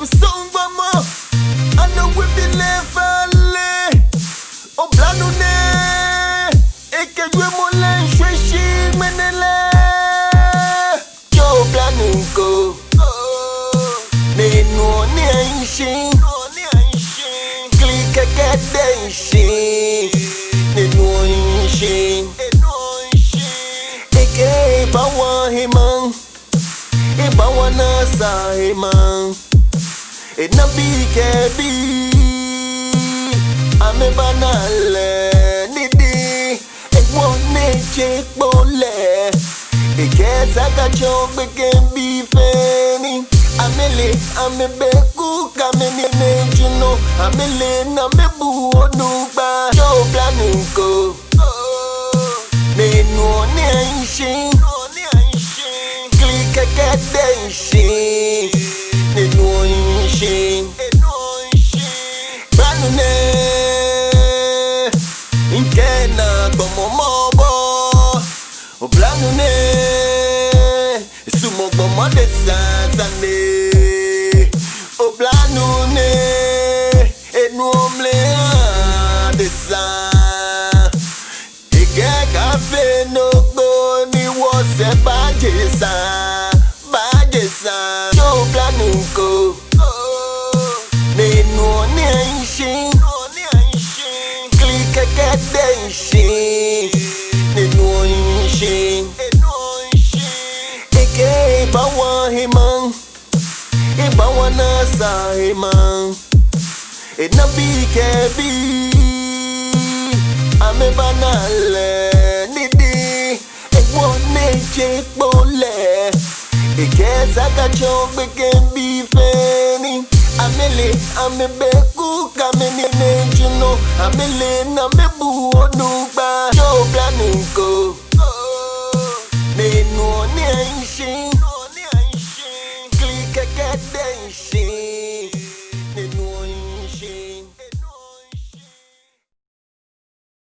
Kusungwamo, I know we believe family. O plano ne, e que yo molen shwishi menele. Yo plano go, ne no ne aishi, click a get aishi, ne no aishi, e que bawa himang, e bawa na sa himang. It na be kebi, ame banale nidi. It won't check bole. It gets a gachok begin be fanning. Amele, ame beku, kamene juno. Amele na mebu onuba. Joe Blanuko, ne no ne aishi, click a get aishi. Ne no aishi, Banune, inkena como mobo. O Banune, sumo como de sanzane. O Banune, enuomle de san. Ike cafe no go ni wose bajesa. Joe Blanuko, ne no ne aishi, click a get aishi, ne no aishi, eke bawa himang, e bawa na sa himang, e na be kebi, ame banale nidi, e wone check bole. It gets a gachok begin be fanning. Amele, ame beku, kamene juno. Amele na mebu onuba. Joe Blanuko, ne no ne aishi.